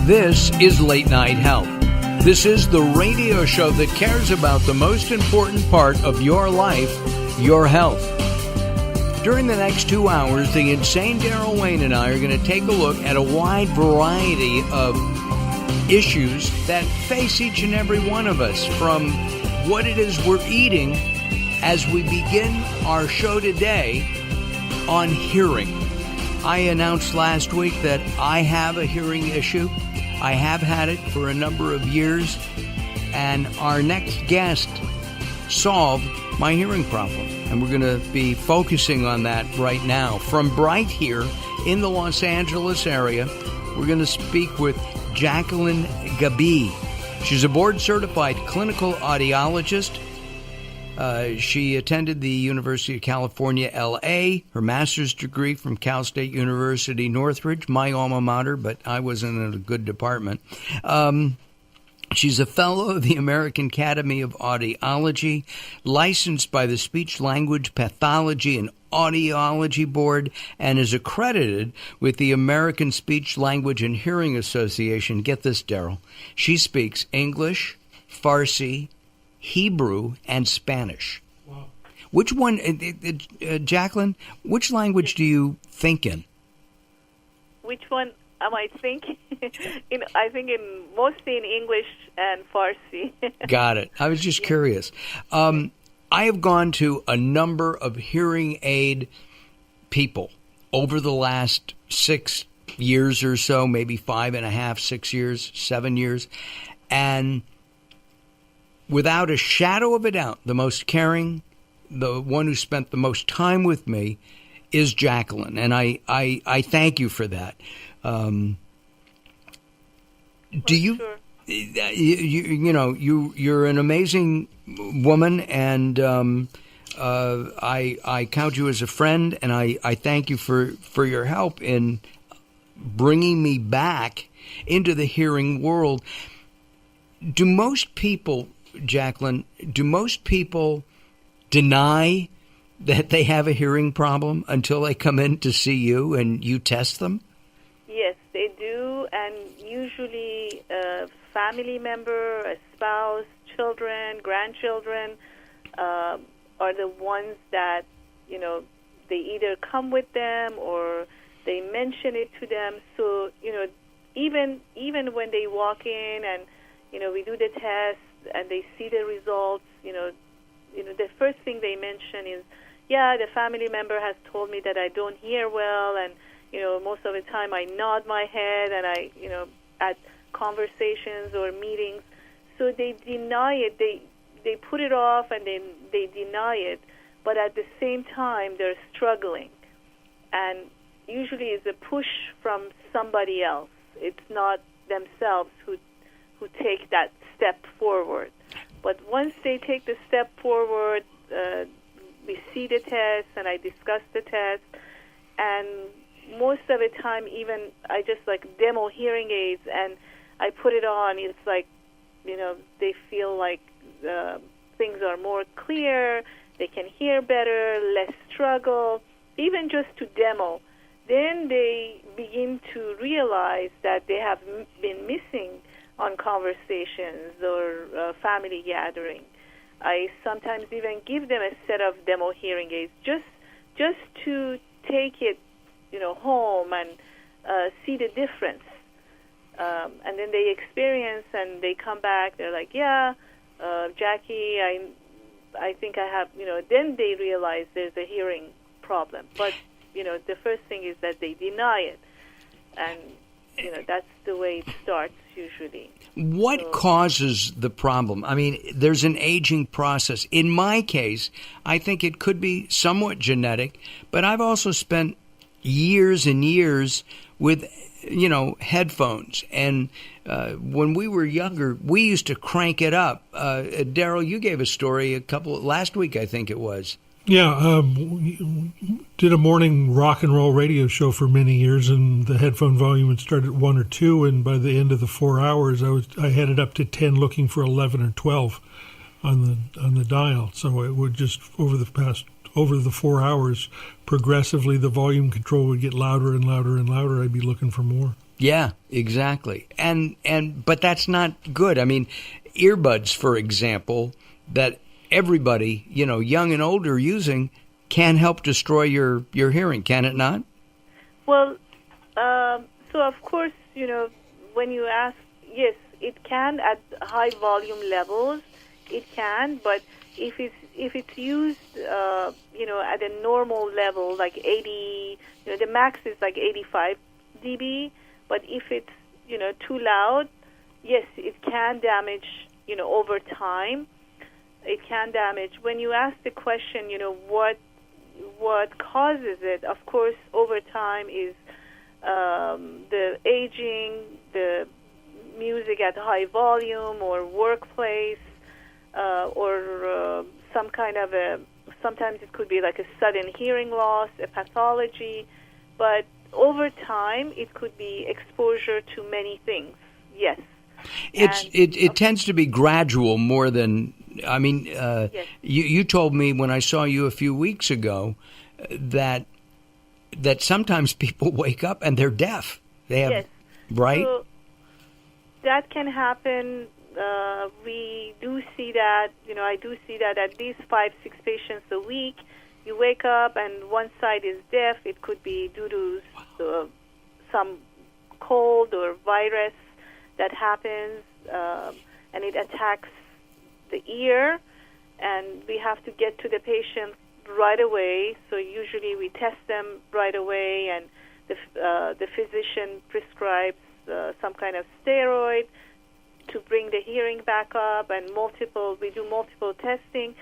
This is Late Night Health. This is the radio show that cares about the most important part of your life, your health. During the next 2 hours, the insane Daryl Wayne and I are going to take a look at a wide variety of issues that face each and every one of us, from what it is we're eating as we begin our show today on hearing. I announced last week that I have a hearing issue. I have had it for a number of years, and our next guest solved my hearing problem, and we're going to be focusing on that right now. From Brighthear in the Los Angeles area, we're going to speak with Jaklin Gabaee. She's a board-certified clinical audiologist. She attended the University of California, L.A., her master's degree from Cal State University, Northridge, my alma mater, but I wasn't in a good department. She's a fellow of the American Academy of Audiology, licensed by the Speech Language Pathology and Audiology Board, and is accredited with the American Speech Language and Hearing Association. Get this, Daryl. She speaks English, Farsi, Hebrew, and Spanish. Wow. Which one, Jaklin, which language do you think in? Which one am I thinking? I think mostly in English and Farsi. Got it. I was just curious. I have gone to a number of hearing aid people over the last 6 years or so, maybe 5.5, 6 years, 7 years, and without a shadow of a doubt, the most caring, the one who spent the most time with me is Jaklin, and I thank you for that. Do you, sure. You're an amazing woman, and I count you as a friend, and I thank you for your help in bringing me back into the hearing world. Do most people, Jaklin, deny that they have a hearing problem until they come in to see you and you test them? Yes, they do, and usually a family member, a spouse, children, grandchildren are the ones that, they either come with them or they mention it to them. So, even when they walk in and, we do the test and they see the results, the first thing they mention is, the family member has told me that I don't hear well, and, most of the time I nod my head, and I, at conversations or meetings. So they deny it. They put it off, and then they deny it. But at the same time, they're struggling. And usually it's a push from somebody else. It's not themselves who take that step forward. But once they take the step forward, we see the test, and I discuss the test, and most of the time, even I just demo hearing aids, and I put it on. It's like, they feel like things are more clear, they can hear better, less struggle, even just to demo. Then they begin to realize that they have been missing on conversations or family gathering. I sometimes even give them a set of demo hearing aids just to take it, home and see the difference. And then they experience, and they come back. They're like, Jackie, I think I have, then they realize there's a hearing problem. But, the first thing is that they deny it. And, that's the way it starts usually. What causes the problem? I mean, there's an aging process. In my case, I think it could be somewhat genetic, but I've also spent years and years with, headphones. And when we were younger, we used to crank it up. Daryl, you gave a story last week, I think it was. Yeah, did a morning rock and roll radio show for many years, and the headphone volume would start at 1 or 2, and by the end of the 4 hours, I had it up to 10, looking for 11 or 12 on the dial. So it would just over the 4 hours, progressively the volume control would get louder and louder and louder. I'd be looking for more. Yeah, exactly. But that's not good. I mean, earbuds, for example, that everybody, young and old are using, can help destroy your hearing, can it not? Well, so of course, when you ask, yes, it can at high volume levels, it can, but if it's used, at a normal level, like 80, the max is like 85 dB, but if it's, too loud, yes, it can damage, over time. It can damage. When you ask the question, what causes it, of course, over time is the aging, the music at high volume or workplace, or some kind of sometimes it could be like a sudden hearing loss, a pathology, but over time it could be exposure to many things, yes. It tends to be gradual more than, yes. you told me when I saw you a few weeks ago that sometimes people wake up and they're deaf. They have, yes. Right? So that can happen. We do see that, I do see that at least 5-6 patients a week. You wake up and one side is deaf. It could be due to some cold or virus that happens, and it attacks the ear, and we have to get to the patient right away. So usually we test them right away, and the physician prescribes some kind of steroid to bring the hearing back up, and we do multiple testing,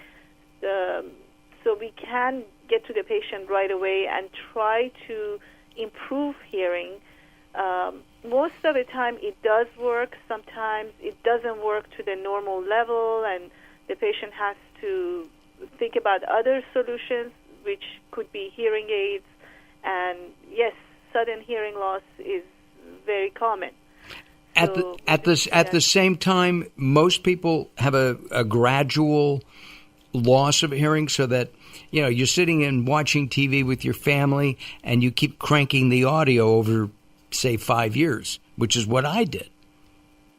so we can get to the patient right away and try to improve hearing. Most of the time it does work. Sometimes it doesn't work to the normal level, and the patient has to think about other solutions, which could be hearing aids. And yes, sudden hearing loss is very common. At the same time, most people have a gradual loss of hearing, so that you're sitting and watching TV with your family, and you keep cranking the audio over, say, 5 years, which is what I did.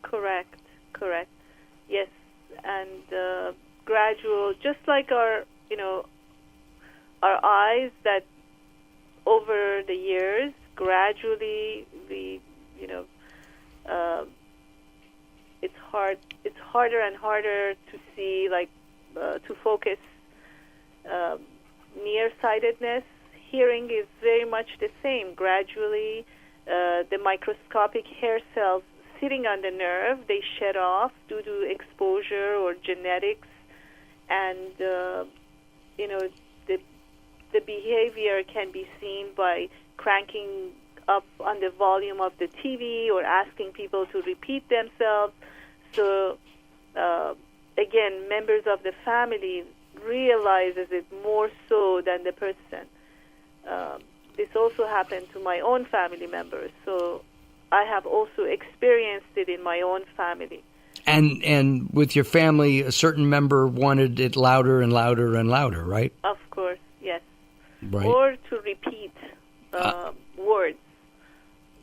Correct. Yes, and gradual, just like our eyes, that over the years, gradually we, it's harder and harder to see, to focus. Nearsightedness, hearing is very much the same. Gradually, the microscopic hair cells sitting on the nerve, they shed off due to exposure or genetics, and the behavior can be seen by cranking up on the volume of the TV or asking people to repeat themselves. So again, members of the family realizes it more so than the person. This also happened to my own family members, so I have also experienced it in my own family. And with your family, a certain member wanted it louder and louder and louder, right? Of course, yes. Right. Or to repeat words.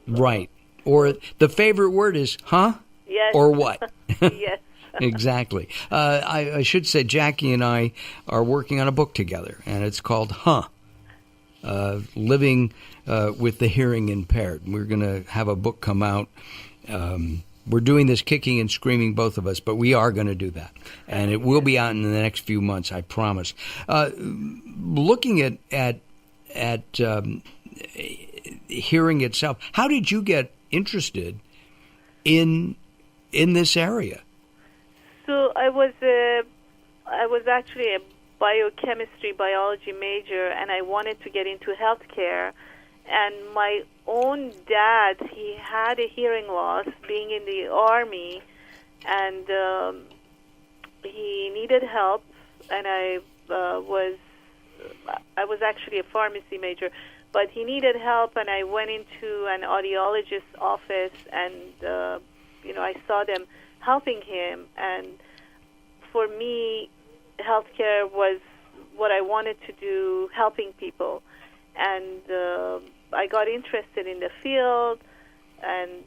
Right. Or the favorite word is, huh? Yes. Or what? Yes. Exactly. I should say Jackie and I are working on a book together, and it's called Huh? Living with the Hearing Impaired. We're going to have a book come out. We're doing this kicking and screaming, both of us, but we are going to do that. And it will be out in the next few months, I promise. Looking at hearing itself, how did you get interested in this area? So I was actually a biology major, and I wanted to get into healthcare. And my own dad, he had a hearing loss being in the Army, and he needed help. And I was actually a pharmacy major, but he needed help, and I went into an audiologist's office, and I saw them helping him. And for me, healthcare was what I wanted to do, helping people. And I got interested in the field. and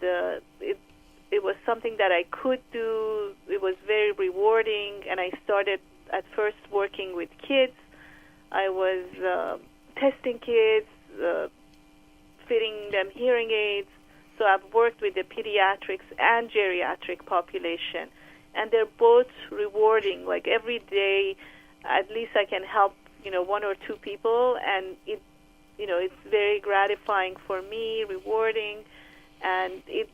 it was something that I could do. It was very rewarding, and I started at first working with kids. I was testing kids, fitting them hearing aids. So I've worked with the pediatrics and geriatric population, and they're both rewarding. Like every day, at least I can help, one or two people, and it's very gratifying for me, rewarding, and it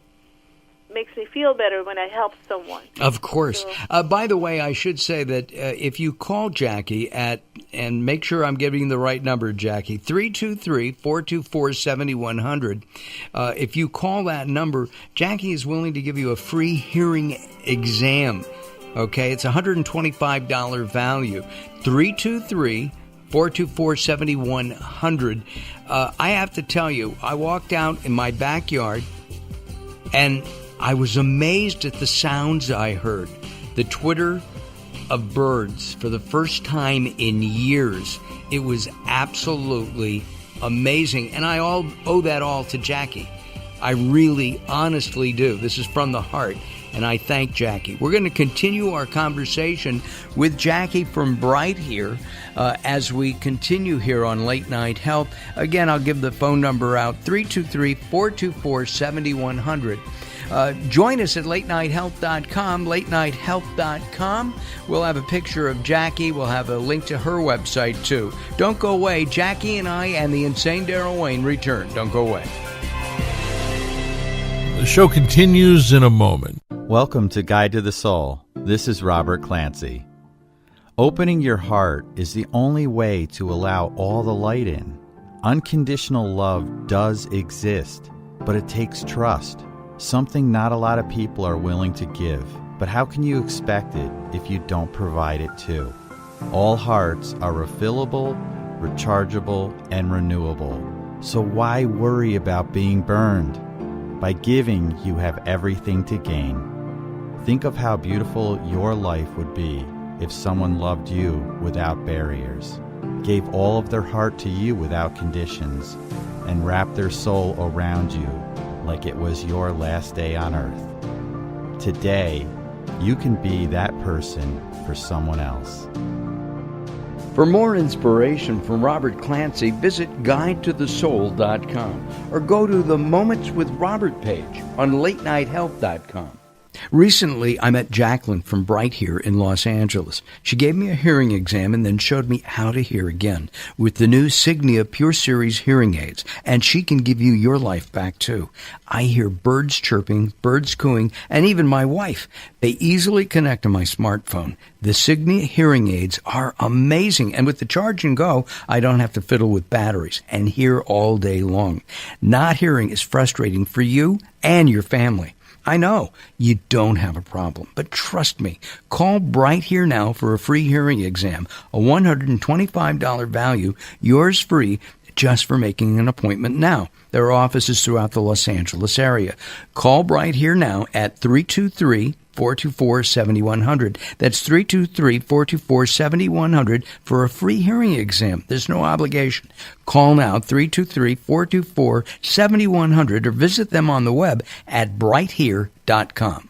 makes me feel better when I help someone. Of course. By the way, I should say that if you call Jackie and make sure I'm giving the right number, Jackie, 323-424-7100. If you call that number, Jackie is willing to give you a free hearing exam. Okay, it's $125 value. 323-424-7100. I have to tell you, I walked out in my backyard and I was amazed at the sounds I heard. The twitter of birds for the first time in years. It was absolutely amazing. And I owe that all to Jackie. I really, honestly do. This is from the heart. And I thank Jackie. We're going to continue our conversation with Jackie from Brighthear as we continue here on Late Night Health. Again, I'll give the phone number out, 323-424-7100. Join us at latenighthealth.com, latenighthealth.com. We'll have a picture of Jackie. We'll have a link to her website, too. Don't go away. Jackie and I and the insane Daryl Wayne return. Don't go away. The show continues in a moment. Welcome to Guide to the Soul. This is Robert Clancy. Opening your heart is the only way to allow all the light in. Unconditional love does exist, but it takes trust. Something not a lot of people are willing to give. But how can you expect it if you don't provide it too? All hearts are refillable, rechargeable, and renewable. So why worry about being burned? By giving, you have everything to gain. Think of how beautiful your life would be if someone loved you without barriers, gave all of their heart to you without conditions, and wrapped their soul around you like it was your last day on earth. Today, you can be that person for someone else. For more inspiration from Robert Clancy, visit guidetothesoul.com or go to the Moments with Robert page on latenighthealth.com. Recently, I met Jaklin from Brighthear in Los Angeles. She gave me a hearing exam and then showed me how to hear again with the new Signia Pure Series hearing aids, and she can give you your life back too. I hear birds chirping, birds cooing, and even my wife. They easily connect to my smartphone. The Signia hearing aids are amazing, and with the charge and go, I don't have to fiddle with batteries and hear all day long. Not hearing is frustrating for you and your family. I know you don't have a problem, but trust me, call Brighthear now for a free hearing exam, a $125 value, yours free, just for making an appointment now. There are offices throughout the Los Angeles area. Call Brighthear now at 323-424-7100. That's 323-424-7100 for a free hearing exam. There's no obligation. Call now, 323-424-7100, or visit them on the web at brighthear.com.